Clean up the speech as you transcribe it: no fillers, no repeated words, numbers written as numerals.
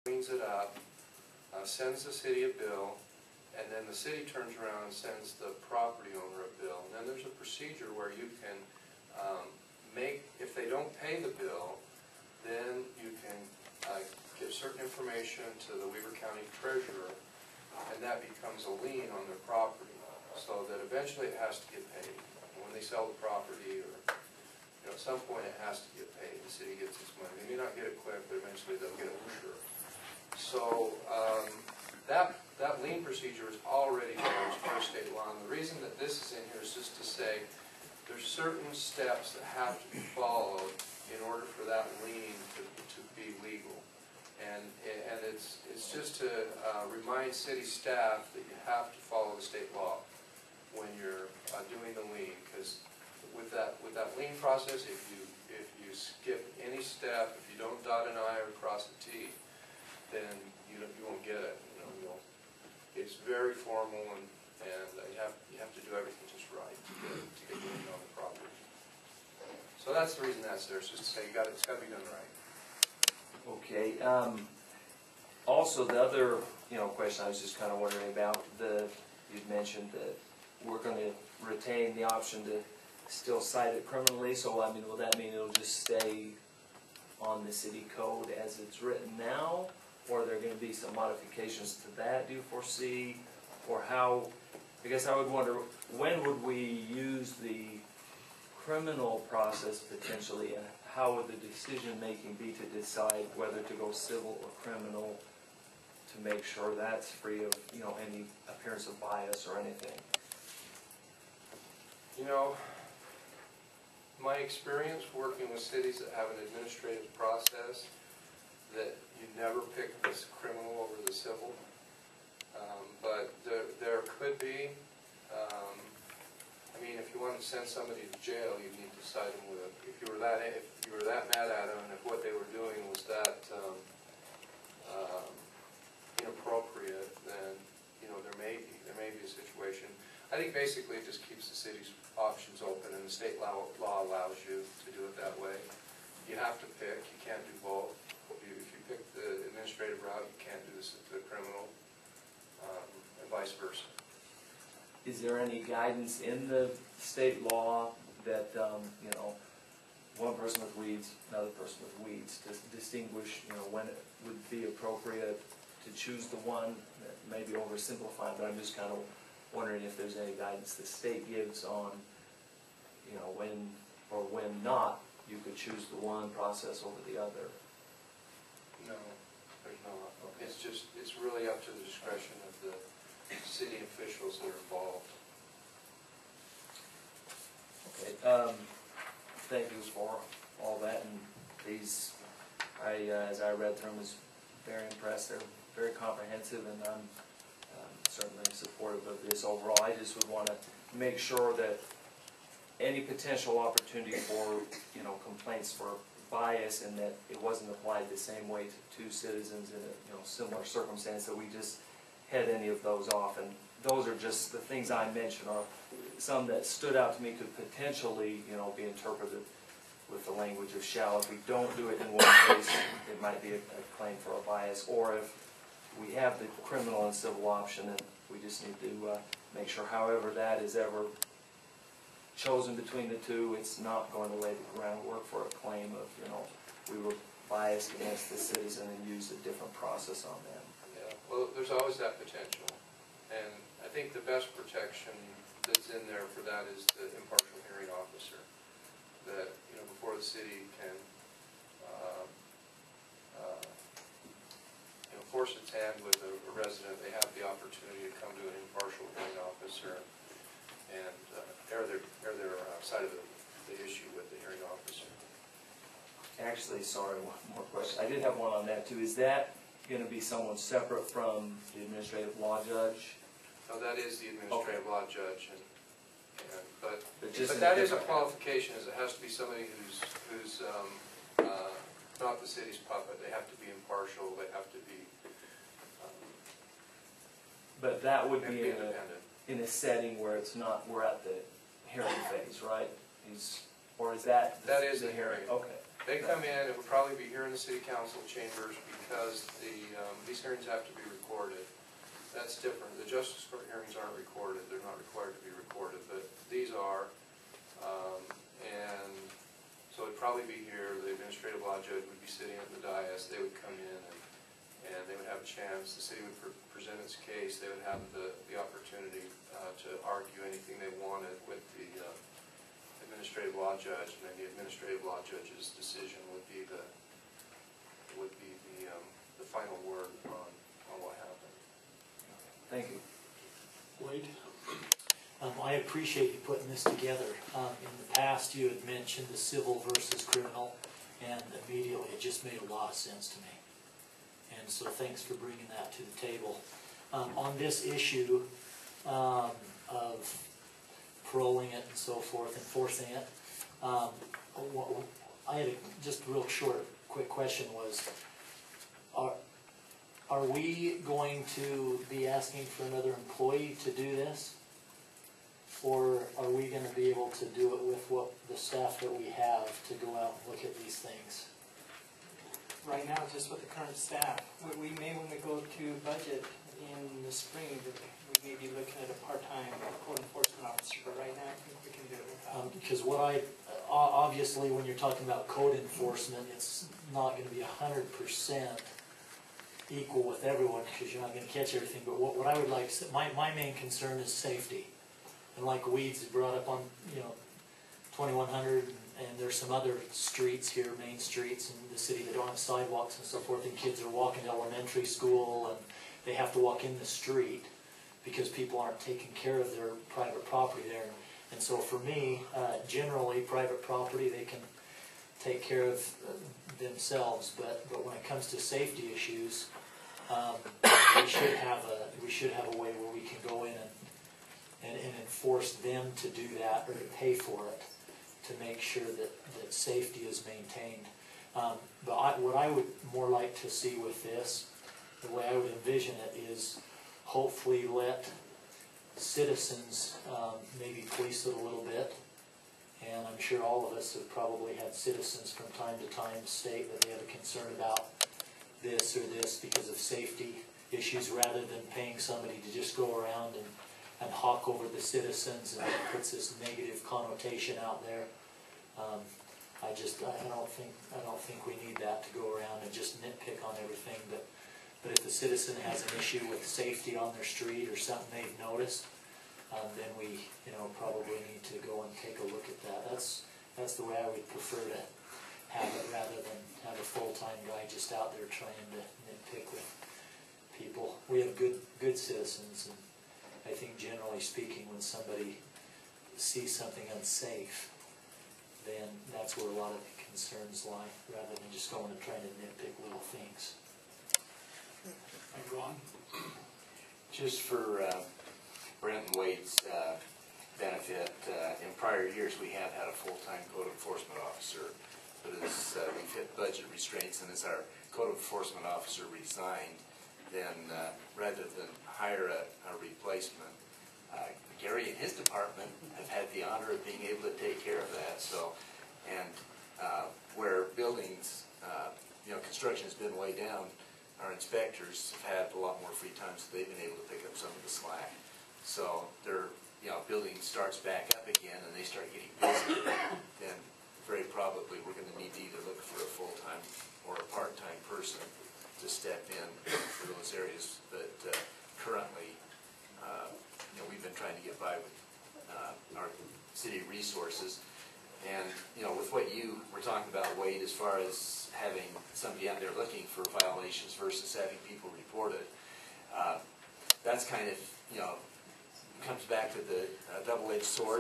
cleans it up, sends the city a bill, and then the city turns around and sends the property owner a bill. And then there's a procedure where you can if they don't pay the bill, then you can give certain information to the Weber County Treasurer, and that becomes a lien on their property, so that eventually it has to get paid. When they sell the property, or at some point it has to get paid. The city gets its money. They may not get it quick, but eventually they'll get it for sure. So that lien procedure is already there as per state law. And the reason that this is in here is just to say there's certain steps that have to be followed in order for that lien to be legal. And it's just to remind city staff that you have to follow the state law when you're doing the lien, because with that lien process, if you skip any step, if you don't dot an I or cross a T, then you won't get it. It's very formal, and you have to do everything just right to get lien on the property. So that's the reason that's there. It's just to say it's got to be done right. Okay. Also, the other question I was just kind of wondering about, you'd mentioned that we're going to retain the option to still cite it criminally. So I mean, will that mean it'll just stay on the city code as it's written now, or are there going to be some modifications to that? Do you foresee, or how? I guess I would wonder, when would we use the criminal process potentially, and how would the decision making be to decide whether to go civil or criminal, to make sure that's free of any appearance of bias or anything? My experience working with cities that have an administrative process, that you never pick this criminal over the civil, but there could be. I mean, if you wanted to send somebody to jail, you need to cite them with if you were that mad at them, and if what they were doing was that inappropriate, then there may be a situation. I think basically it just keeps the city's options open, and the state law allows you to do it that way. You have to pick. You can't do both. If you pick the administrative route, you can't do the criminal, and vice versa. Is there any guidance in the state law that one person with weeds, another person with weeds, to distinguish when it would be appropriate to choose the one that may be oversimplified, but I'm just kind of wondering if there's any guidance the state gives on when or when not you could choose the one process over the other. No, there's not. Okay. It's really up to the discretion of the city officials that are involved. Okay. Thank you for all that, and these, as I read through them, was very impressed. They're very comprehensive, and I'm certainly supportive of this overall. I just would want to make sure that any potential opportunity for complaints for bias, and that it wasn't applied the same way to two citizens in a similar circumstance, that we just head any of those off. And those are just the things I mentioned, are some that stood out to me could potentially be interpreted with the language of shall. If we don't do it in one case, it might be a claim for a bias, or if we have the criminal and civil option, and we just need to make sure, however that is ever chosen between the two, it's not going to lay the groundwork for a claim of we were biased against the citizen and used a different process on them. Yeah, well, there's always that potential, and I think the best protection that's in there for that is the impartial hearing officer, that before the city can force its hand with a resident, they have the opportunity to come to an impartial hearing officer and air their side of the issue with the hearing officer. Actually, sorry, one more question. I did have one on that too. Is that going to be someone separate from the administrative law judge? No, that is the administrative law judge, but But that is a qualification, is it has to be somebody who's not the city's puppet. They have to be impartial. They have to be. But that would be independent. In a setting where it's not. We're at the hearing phase, right? Or is that? That is the hearing. Okay. They come in. It would probably be here in the city council chambers, because the these hearings have to be recorded. That's different. The justice court hearings aren't recorded. They're not required to be recorded, but these are. And so it'd probably be here. The administrative law judge would be sitting at the dais. They would come in and they would have a chance. The city would present its case. They would have the opportunity to argue anything they wanted with the administrative law judge, and then the administrative law judge's decision would be the final word on what happened. Thank you. Wade? I appreciate you putting this together. In the past, you had mentioned the civil versus criminal, and immediately it just made a lot of sense to me. And so thanks for bringing that to the table. On this issue of paroling it and so forth, enforcing it, I had just a real short, quick question was, are we going to be asking for another employee to do this? Or are we going to be able to do it with the staff that we have to go out and look at these things? Right now, just with the current staff. We may, when we go to budget in the spring, we may be looking at a part-time code enforcement officer, but right now I think we can do it without. Because obviously when you're talking about code enforcement, it's not going to be 100% equal with everyone because you're not going to catch everything. But what I would like to say, my main concern is safety. And like Weeds brought up on 2100, and there's some other streets here, main streets in the city that don't have sidewalks and so forth, and kids are walking to elementary school and they have to walk in the street because people aren't taking care of their private property there. And so for me, generally private property, they can take care of themselves, but when it comes to safety issues, we should have a way where we can go in and enforce them to do that or to pay for it to make sure that safety is maintained. But what I would more like to see with this, the way I would envision it, is hopefully let citizens maybe police it a little bit. And I'm sure all of us have probably had citizens from time to time state that they have a concern about this or this because of safety issues, rather than paying somebody to just go around and hawk over the citizens, and it puts this negative connotation out there. I don't think we need that to go around and just nitpick on everything. But if the citizen has an issue with safety on their street or something they've noticed, then we probably need to go and take a look at that. That's the way I would prefer to have it, rather than have a full-time guy just out there trying to nitpick with people. We have good citizens, and I think generally speaking, when somebody sees something unsafe, then that's where a lot of the concerns lie, rather than just going and trying to nitpick little things. Hey, Ron? Just for Brent and Wade's benefit, in prior years we have had a full-time code enforcement officer, but as we've hit budget restraints and as our code enforcement officer resigned, then rather than hire a replacement, Gary and his department have had the honor of being able to take care of that. So, and where buildings, construction has been way down, our inspectors have had a lot more free time, so they've been able to pick up some of the slack. So their building starts back up again and they start getting busy, then very probably we're going to need to either look for a full-time or a part-time person to step in for those areas. But currently, we've been trying to get by with our city resources. And with what you were talking about, Wade, as far as having somebody out there looking for violations versus having people report it, that's kind of comes back to the double-edged sword.